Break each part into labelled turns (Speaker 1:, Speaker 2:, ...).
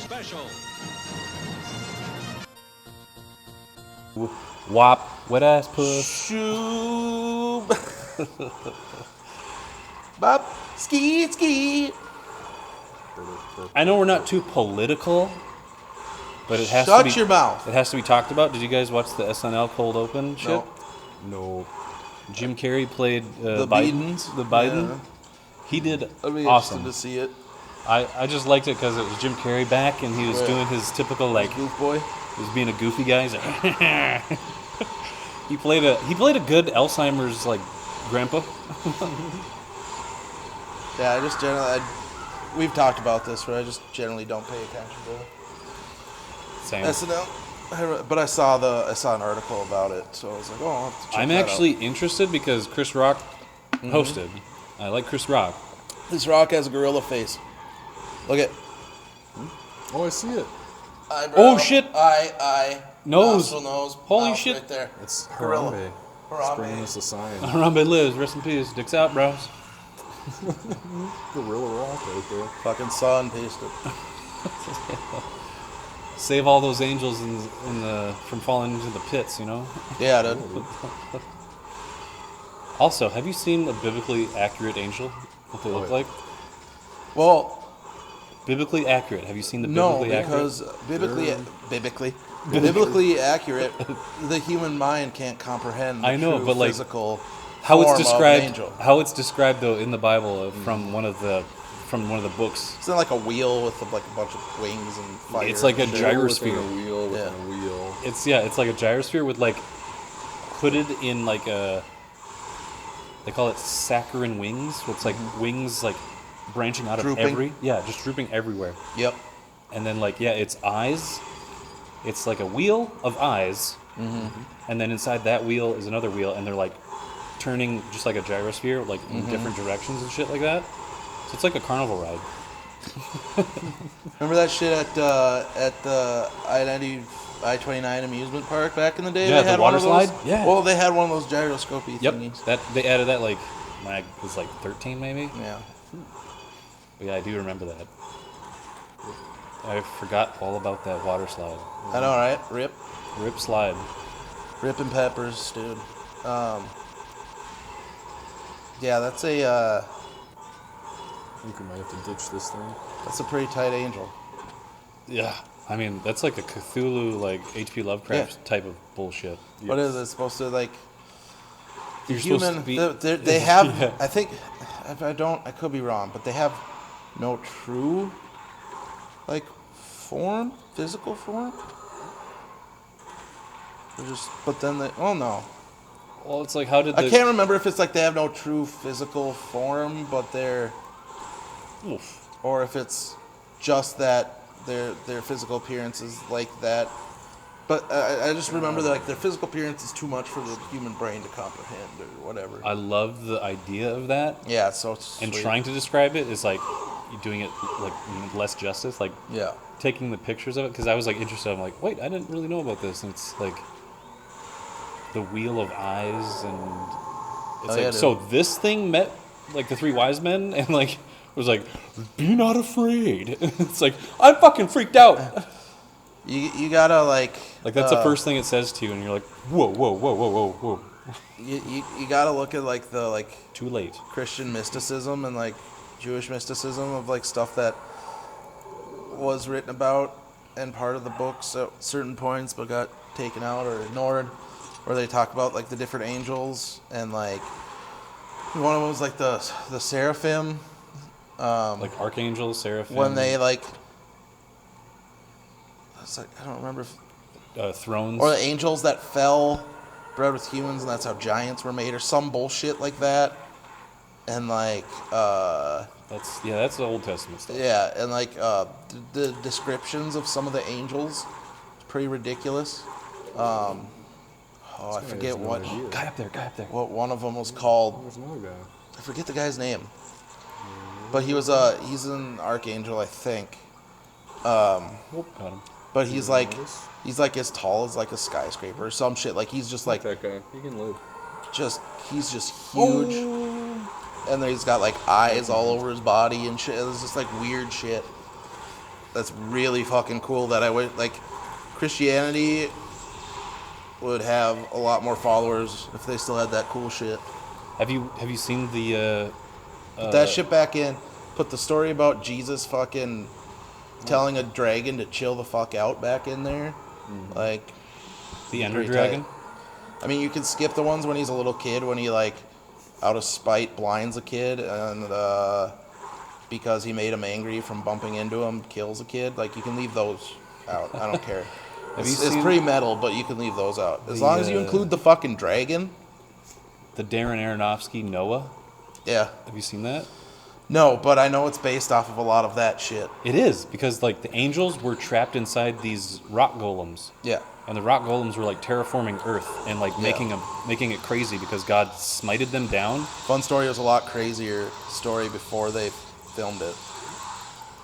Speaker 1: Special.
Speaker 2: Wop, wet ass puss.
Speaker 3: Shoo. Bop. Ski.
Speaker 2: I know we're not too political, but it has to
Speaker 3: Shut
Speaker 2: be.
Speaker 3: your mouth.
Speaker 2: It has to be talked about. Did you guys watch the SNL cold open shit?
Speaker 3: No.
Speaker 4: No.
Speaker 2: Jim Carrey played
Speaker 3: The
Speaker 2: Biden.
Speaker 3: Bidens?
Speaker 2: The Biden.
Speaker 3: Yeah.
Speaker 2: He did
Speaker 3: I'd be
Speaker 2: awesome.
Speaker 3: interested to see it.
Speaker 2: I just liked it because it was Jim Carrey back, and he was
Speaker 3: Right.
Speaker 2: doing his typical like
Speaker 3: Goof boy.
Speaker 2: he was being a goofy guy. He's like, he played a good Alzheimer's like grandpa.
Speaker 3: Yeah, I just generally, we've talked about this, but I just generally don't pay attention
Speaker 2: Same.
Speaker 3: to SNL. But I saw an article about it, so I was like, oh, I'll have to check
Speaker 2: I'm
Speaker 3: that
Speaker 2: actually interested because Chris Rock hosted. I like Chris Rock.
Speaker 3: out. This rock has a gorilla face. Look at
Speaker 4: Oh, I see it.
Speaker 3: eyebrow.
Speaker 2: Oh, shit.
Speaker 3: Eye.
Speaker 2: Nose.
Speaker 3: Nostril, nose.
Speaker 2: Holy
Speaker 3: mouth
Speaker 2: shit.
Speaker 3: Right there.
Speaker 4: It's
Speaker 3: Gorilla.
Speaker 4: Harambe.
Speaker 3: Harambe.
Speaker 4: Bringing us a sign.
Speaker 2: Harambe lives. Rest in peace. Dicks out, bros.
Speaker 4: Gorilla rock right there.
Speaker 3: Fucking saw and pasted.
Speaker 2: Save all those angels in the from falling into the pits. You know.
Speaker 3: Yeah, dude.
Speaker 2: Also, have you seen a biblically accurate angel? What they look
Speaker 4: yeah.
Speaker 2: like?
Speaker 3: Well,
Speaker 2: Biblically accurate. Have you seen the
Speaker 3: no,
Speaker 2: biblically
Speaker 3: because
Speaker 2: accurate?
Speaker 3: biblically accurate, the human mind can't comprehend the
Speaker 2: I know,
Speaker 3: true
Speaker 2: but, like,
Speaker 3: physical
Speaker 2: how it's
Speaker 3: form of an
Speaker 2: described?
Speaker 3: angel.
Speaker 2: How it's described though in the Bible from one of the books.
Speaker 3: It's not like a wheel with like a bunch of wings and fire.
Speaker 2: It's like a
Speaker 3: and shit.
Speaker 2: gyrosphere.
Speaker 4: Within a wheel within
Speaker 3: Yeah.
Speaker 4: a wheel.
Speaker 2: It's like a gyrosphere with like hooded in like a. They call it saccharine wings. Where it's like wings like branching out
Speaker 3: Drooping?
Speaker 2: just drooping everywhere.
Speaker 3: Yep.
Speaker 2: And then like its eyes. It's like a wheel of eyes, and then inside that wheel is another wheel, and they're like turning just like a gyrosphere, like in different directions and shit like that. So it's like a carnival ride.
Speaker 3: Remember that shit at the I-29 amusement park back in the day?
Speaker 2: Yeah,
Speaker 3: They had
Speaker 2: the water
Speaker 3: one of those,
Speaker 2: slide? Yeah.
Speaker 3: Well, they had one of those gyroscopy
Speaker 2: Yep,
Speaker 3: thingies.
Speaker 2: that they added that like when I was like 13 maybe.
Speaker 3: Yeah.
Speaker 2: But yeah, I do remember that. I forgot all about that water slide.
Speaker 3: I know, right? Rip
Speaker 2: Slide.
Speaker 3: and peppers, dude. Yeah, that's a
Speaker 4: I think we might have to ditch this thing.
Speaker 3: that's a pretty tight angel.
Speaker 2: Yeah, I mean that's like a Cthulhu like H.P. Lovecraft type of bullshit.
Speaker 3: What is it supposed to like? The
Speaker 2: You're supposed to
Speaker 3: human,
Speaker 2: be-
Speaker 3: they have.
Speaker 2: Yeah.
Speaker 3: I think, if I could be wrong, but they have no true, like, form, physical form. They're just, but then they. Oh no,
Speaker 2: Well, it's like how did
Speaker 3: I can't remember if it's like they have no true physical form, but they're,
Speaker 2: Oof.
Speaker 3: or if it's just that their physical appearance is like that. But I just remember that like their physical appearance is too much for the human brain to comprehend or whatever.
Speaker 2: I love the idea of that,
Speaker 3: Yeah, so it's
Speaker 2: and
Speaker 3: sweet.
Speaker 2: trying to describe it is like you doing it like less justice, like
Speaker 3: Yeah.
Speaker 2: taking the pictures of it because I was like interested. I'm like, wait, I didn't really know about this, and it's like the wheel of eyes, and it's
Speaker 3: Oh,
Speaker 2: like
Speaker 3: yeah,
Speaker 2: so
Speaker 3: dude.
Speaker 2: this thing met like the three wise men, and like was like, be not afraid. It's like I'm fucking freaked out.
Speaker 3: You gotta like
Speaker 2: That's the first thing it says to you, and you're like, whoa, whoa, whoa, whoa, whoa, whoa.
Speaker 3: you gotta look at like the like
Speaker 2: Too late.
Speaker 3: Christian mysticism and like Jewish mysticism of like stuff that was written about and part of the books at certain points but got taken out or ignored, where they talk about like the different angels and like one of them was like the seraphim.
Speaker 2: Like archangels, seraphim.
Speaker 3: When they like, it's like I don't remember if
Speaker 2: thrones.
Speaker 3: or the angels that fell, bred with humans, and that's how giants were made, or some bullshit like that. And like,
Speaker 2: That's the Old Testament stuff.
Speaker 3: yeah, and like the descriptions of some of the angels, it's pretty ridiculous. I forget what
Speaker 2: Guy up there.
Speaker 3: what one of them was called.
Speaker 4: There's another guy.
Speaker 3: I forget the guy's name, but he's an archangel, I think.
Speaker 2: Got him.
Speaker 3: But he's like as tall as like a skyscraper or some shit. Like he's just like
Speaker 4: That guy. He can live.
Speaker 3: he's just huge. And then he's got like eyes all over his body and shit. It's just like weird shit. that's really fucking cool. That I would like. Christianity would have a lot more followers if they still had that cool shit.
Speaker 2: Have you seen the?
Speaker 3: Put that shit back in. Put the story about Jesus fucking telling a dragon to chill the fuck out back in there. Like
Speaker 2: the Ender
Speaker 3: pretty
Speaker 2: Dragon?
Speaker 3: tight. I mean, you can skip the ones when he's a little kid, when he like out of spite blinds a kid, and because he made him angry from bumping into him, kills a kid. Like, you can leave those out. I don't care. It's pretty metal, but you can leave those out as long as you include the fucking dragon.
Speaker 2: The Darren Aronofsky Noah.
Speaker 3: Yeah.
Speaker 2: Have you seen that?
Speaker 3: No, but I know it's based off of a lot of that shit.
Speaker 2: It is, because like the angels were trapped inside these rock golems.
Speaker 3: Yeah.
Speaker 2: And the rock golems were like terraforming Earth and like making it crazy because God smited them down.
Speaker 3: Fun Story was a lot crazier story before they filmed it.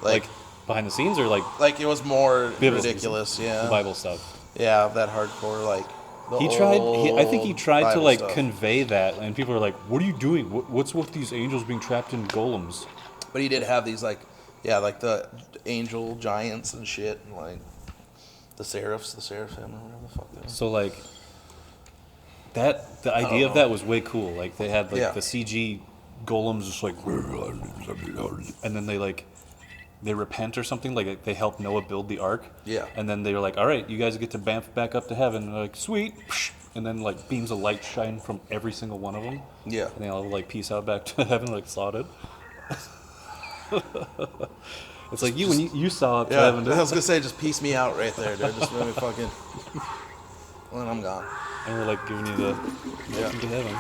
Speaker 2: Like behind the scenes, or
Speaker 3: like it was more ridiculous. Yeah.
Speaker 2: The Bible stuff.
Speaker 3: Yeah, that hardcore like.
Speaker 2: I think he tried
Speaker 3: Bible
Speaker 2: to like
Speaker 3: stuff.
Speaker 2: convey that, and people are like, "What are you doing? What's with these angels being trapped in golems?"
Speaker 3: But he did have these like the angel giants and shit, and like the seraphim, or whatever the fuck they were.
Speaker 2: So like the idea of that was way cool. Like they had like the CG golems just like, and then they repent or something, like they help Noah build the ark. Yeah. And then they were like, all right, you guys get to bamf back up to heaven. And they're like, sweet. And then like beams of light shine from every single one of them. Yeah. And they all like peace out back to heaven like slotted. It's like when you saw it to heaven.
Speaker 3: I was going to say, just piece me out right there, dude. Just let me fucking... Well, then I'm gone.
Speaker 2: And we're like giving you the welcome to heaven.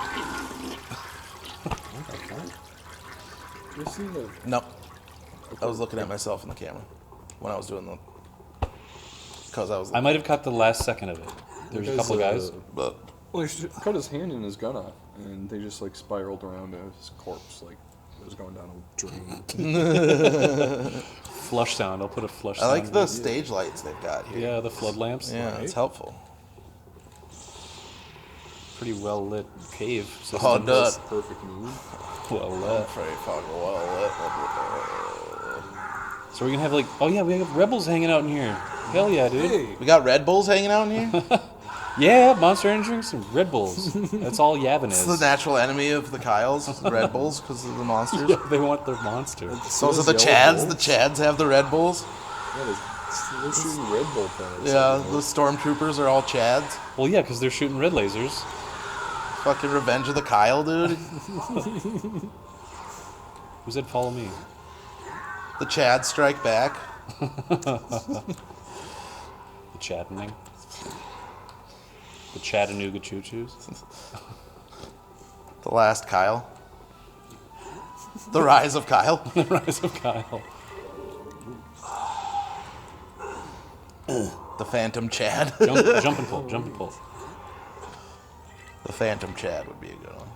Speaker 3: No. I was looking at myself in the camera when I was doing the... Because I was...
Speaker 2: I might have caught the last second of it. There's a couple guys.
Speaker 4: Well, he cut his hand and his gun off, and they just like spiraled around his corpse, like it was going down a drain.
Speaker 2: Flush sound. I'll put a flush sound.
Speaker 3: I like the stage lights they've got here.
Speaker 2: Yeah, the flood lamps.
Speaker 3: Yeah, it's helpful.
Speaker 2: Pretty well lit cave system.
Speaker 3: Oh, dude.
Speaker 4: Perfect mood.
Speaker 2: Well lit.
Speaker 3: Pretty fucking well lit.
Speaker 2: So we're gonna have like, oh yeah, we have rebels hanging out in here. Hell yeah, dude.
Speaker 3: Hey. We got Red Bulls hanging out in here?
Speaker 2: Yeah, Monster Energy drinks and Red Bulls. That's all Yavin is.
Speaker 3: It's the natural enemy of the Kyles, Red Bulls, because of the monsters.
Speaker 2: Yeah, they want their monster.
Speaker 3: So is it the Chads? Bulls? The Chads have the Red Bulls?
Speaker 4: Yeah, they're shooting Red Bull planets.
Speaker 3: Yeah, the stormtroopers are all Chads.
Speaker 2: Well, yeah, because they're shooting red lasers.
Speaker 3: Fucking Revenge of the Kyle, dude.
Speaker 2: Who said follow me?
Speaker 3: The Chads strike back.
Speaker 2: The Chattening. The Chattanooga Choo-Choos.
Speaker 3: The last Kyle. The Rise of Kyle.
Speaker 2: The Rise of Kyle.
Speaker 3: The Phantom Chad.
Speaker 2: Jump and pull. Jump and pull.
Speaker 3: The Phantom Chad would be a good one.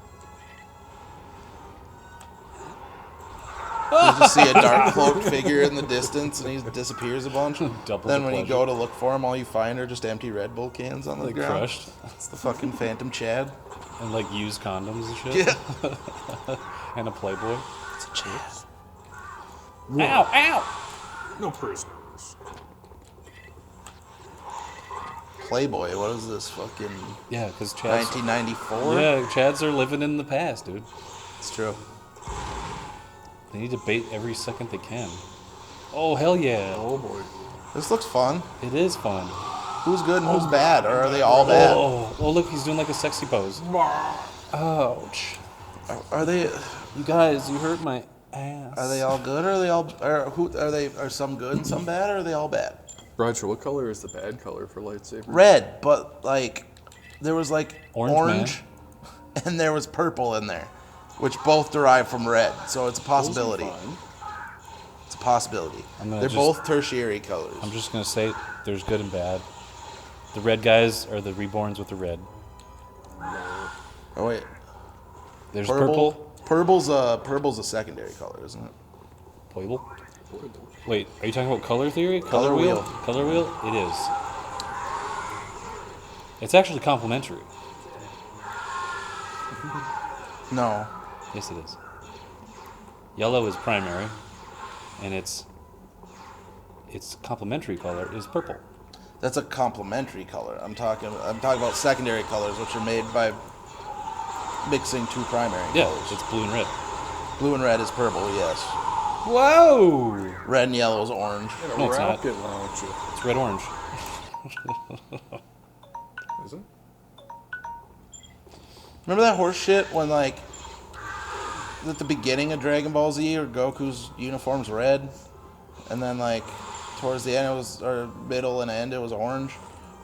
Speaker 3: You just see a dark cloaked figure in the distance, and he disappears a bunch. Then when you go to look for him, all you find are just empty Red Bull cans on the ground.
Speaker 2: Crushed.
Speaker 3: It's the fucking Phantom Chad.
Speaker 2: And like used condoms and shit.
Speaker 3: Yeah.
Speaker 2: And a Playboy.
Speaker 3: It's a Chad.
Speaker 2: Whoa. Ow! Ow!
Speaker 4: No prisoners.
Speaker 3: Playboy, what is this fucking...
Speaker 2: Yeah, because Chads...
Speaker 3: 1994?
Speaker 2: Yeah, Chads are living in the past, dude.
Speaker 3: It's true.
Speaker 2: They need to bait every second they can. Oh, hell yeah.
Speaker 4: Oh, boy.
Speaker 3: This looks fun.
Speaker 2: It is fun.
Speaker 3: Who's good and who's bad? Or are they all bad?
Speaker 2: Oh, look, he's doing like a sexy pose. Ouch.
Speaker 3: Are they...
Speaker 2: You guys, you hurt my ass.
Speaker 3: Are they all good, or are they all... Are some good and some bad, or are they all bad?
Speaker 4: Roger, what color is the bad color for lightsabers?
Speaker 3: Red, but like... There was like
Speaker 2: orange
Speaker 3: and there was purple in there. Which both derive from red, so it's a possibility. It's a possibility. They're both tertiary colors.
Speaker 2: I'm just going to say there's good and bad. The red guys are the reborns with the red.
Speaker 3: Oh, wait.
Speaker 2: There's purple.
Speaker 3: Purple's a secondary color, isn't it?
Speaker 2: Purple? Wait, are you talking about color theory?
Speaker 3: Color wheel.
Speaker 2: Color wheel? It is. It's actually complementary.
Speaker 3: No.
Speaker 2: Yes, it is. Yellow is primary, and it's its complementary color is purple.
Speaker 3: That's a complementary color. I'm talking about secondary colors, which are made by mixing two primary
Speaker 2: Yeah,
Speaker 3: colors.
Speaker 2: it's blue and red.
Speaker 3: Blue and red is purple, yes.
Speaker 2: Whoa!
Speaker 3: Red and yellow is orange.
Speaker 4: In a
Speaker 2: No, it's not.
Speaker 4: rocket launcher.
Speaker 2: It's red orange.
Speaker 4: Is it?
Speaker 3: Remember that horse shit when, like, at the beginning of Dragon Ball Z, or Goku's uniform's red, and then, like, towards the end it was, or middle and end it was orange,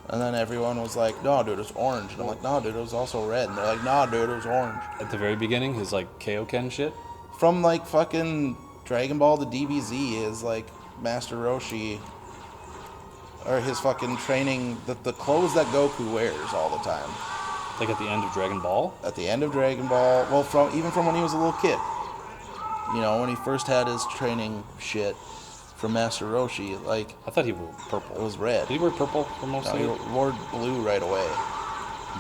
Speaker 3: and then everyone was like, no, dude, it's orange. And I'm like, no, dude, it was also red. And they're like, no, dude, it was orange.
Speaker 2: At the very beginning, his like Kaioken shit.
Speaker 3: From, like, fucking Dragon Ball to DBZ is, like, Master Roshi, or his fucking training, the clothes that Goku wears all the time.
Speaker 2: Like at the end of Dragon Ball.
Speaker 3: At the end of Dragon Ball, well, even from when he was a little kid. You know, when he first had his training shit from Master Roshi, like,
Speaker 2: I thought he wore purple.
Speaker 3: it was red.
Speaker 2: Did he wear purple for most
Speaker 3: No,
Speaker 2: of
Speaker 3: he
Speaker 2: it?
Speaker 3: wore blue right away.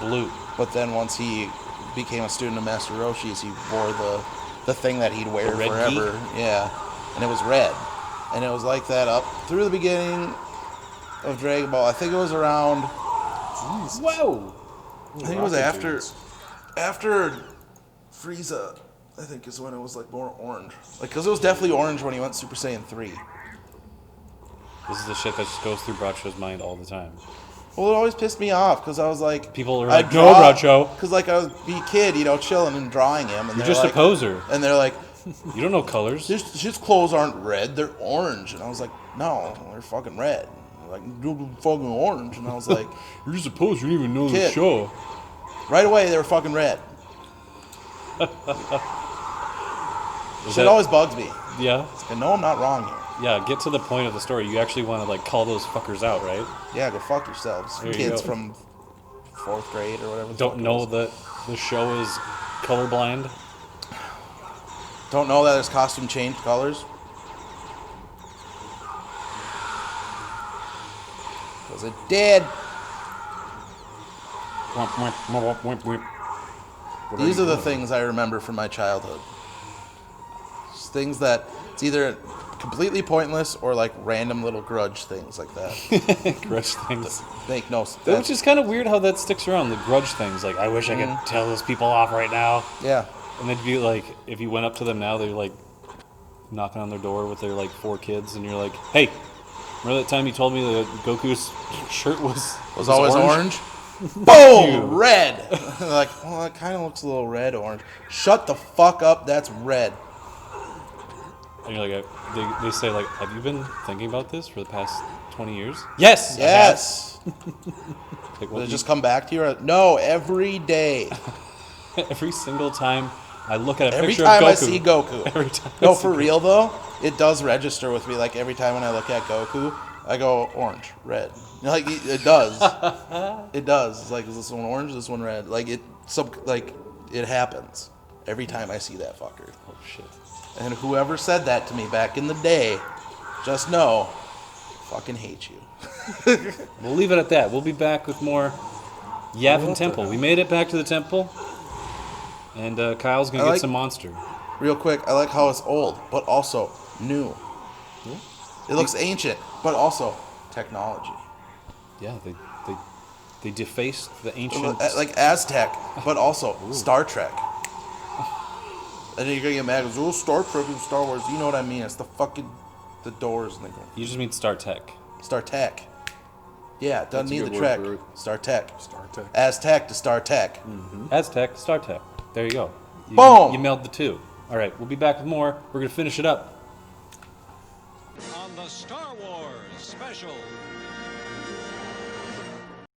Speaker 2: Blue.
Speaker 3: But then once he became a student of Master Roshi's, he wore the thing that he'd wear
Speaker 2: The red
Speaker 3: forever.
Speaker 2: gi?
Speaker 3: Yeah. And it was red. And it was like that up through the beginning of Dragon Ball. I think it was around,
Speaker 2: Whoa!
Speaker 3: I think it was
Speaker 4: Rocket
Speaker 3: after
Speaker 4: dudes.
Speaker 3: Frieza, I think is when it was like more orange. Like, because it was definitely orange when he went Super Saiyan 3.
Speaker 2: This is the shit that just goes through Bracho's mind all the time.
Speaker 3: Well, it always pissed me off because I was like,
Speaker 2: People are like, no, Bracho.
Speaker 3: Because, like, I was a kid, you know, chilling and drawing him. And
Speaker 2: You're
Speaker 3: they're
Speaker 2: just
Speaker 3: like,
Speaker 2: a poser.
Speaker 3: And they're like,
Speaker 2: You don't know colors.
Speaker 3: his clothes aren't red, they're orange. And I was like, no, they're fucking red. They're like, dude, they're fucking orange. And I was like,
Speaker 2: You're just a poser. You don't even know
Speaker 3: Kid.
Speaker 2: the show.
Speaker 3: right away, they were fucking red.
Speaker 2: Is
Speaker 3: Shit
Speaker 2: that-
Speaker 3: always bugs me.
Speaker 2: Yeah?
Speaker 3: And no, I'm not wrong here.
Speaker 2: Yeah, get to the point of the story. You actually want to, like, call those fuckers out, right?
Speaker 3: Yeah, go fuck yourselves.
Speaker 2: There you
Speaker 3: Kids
Speaker 2: go.
Speaker 3: from 4th grade or whatever. the
Speaker 2: Don't
Speaker 3: fuck it
Speaker 2: know
Speaker 3: was.
Speaker 2: that the show is colorblind.
Speaker 3: Don't know that there's costume changed colors. Because it did. These are the things I remember from my childhood. Just things that it's either completely pointless or like random little grudge things like that.
Speaker 2: Grudge things.
Speaker 3: Make no
Speaker 2: Which
Speaker 3: sense.
Speaker 2: is kind of weird how that sticks around, the grudge things. Like, I wish I could tell those people off right now.
Speaker 3: Yeah.
Speaker 2: And they'd be like, if you went up to them now, they're like knocking on their door with their like 4 kids, and you're like, hey, remember that time you told me that Goku's shirt was
Speaker 3: Always orange.
Speaker 2: You.
Speaker 3: Boom! Red! Like, well, it kind of looks a little red orange. Shut the fuck up, that's red.
Speaker 2: And you're like, they say like, have you been thinking about this for the past 20 years? Yes! I have.
Speaker 3: Yes!
Speaker 2: Like,
Speaker 3: Will
Speaker 2: well,
Speaker 3: it just come back to you? No, every day.
Speaker 2: every single time I look at a
Speaker 3: Every
Speaker 2: picture
Speaker 3: time
Speaker 2: of Goku.
Speaker 3: I see Goku.
Speaker 2: Every time I
Speaker 3: No,
Speaker 2: see
Speaker 3: for
Speaker 2: Goku.
Speaker 3: real though, it does register with me. Like every time when I look at Goku, I go orange, red. Like it does. It does. It's like, is this one orange? Is this one red? Like it happens every time I see that fucker.
Speaker 2: Oh, shit.
Speaker 3: And whoever said that to me back in the day, just know, fucking hate you.
Speaker 2: We'll leave it at that. We'll be back with more Yavin
Speaker 3: What the
Speaker 2: Temple.
Speaker 3: hell?
Speaker 2: We made it back to the temple. And Kyle's going to
Speaker 3: I
Speaker 2: get
Speaker 3: like-
Speaker 2: some monster.
Speaker 3: Real quick, I like how it's old, but also new. It looks ancient, but also technology.
Speaker 2: Yeah, they defaced the ancient...
Speaker 3: Like Aztec, but also Star Trek. And then you're gonna get mad because, oh, Star Trek and Star Wars. You know what I mean? It's the fucking the doors and they go
Speaker 2: You just mean Star Tech.
Speaker 3: Star Tech. Yeah, it doesn't
Speaker 4: That's a
Speaker 3: need
Speaker 4: good
Speaker 3: the
Speaker 4: word
Speaker 3: Trek.
Speaker 4: for it.
Speaker 3: Star Tech.
Speaker 4: Star Tech.
Speaker 3: Aztec to Star Tech.
Speaker 2: Aztec, Star Tech. There you go.
Speaker 3: Boom!
Speaker 2: You meld the two. All right, we'll be back with more. We're going to finish it up.
Speaker 1: On the Star Wars special.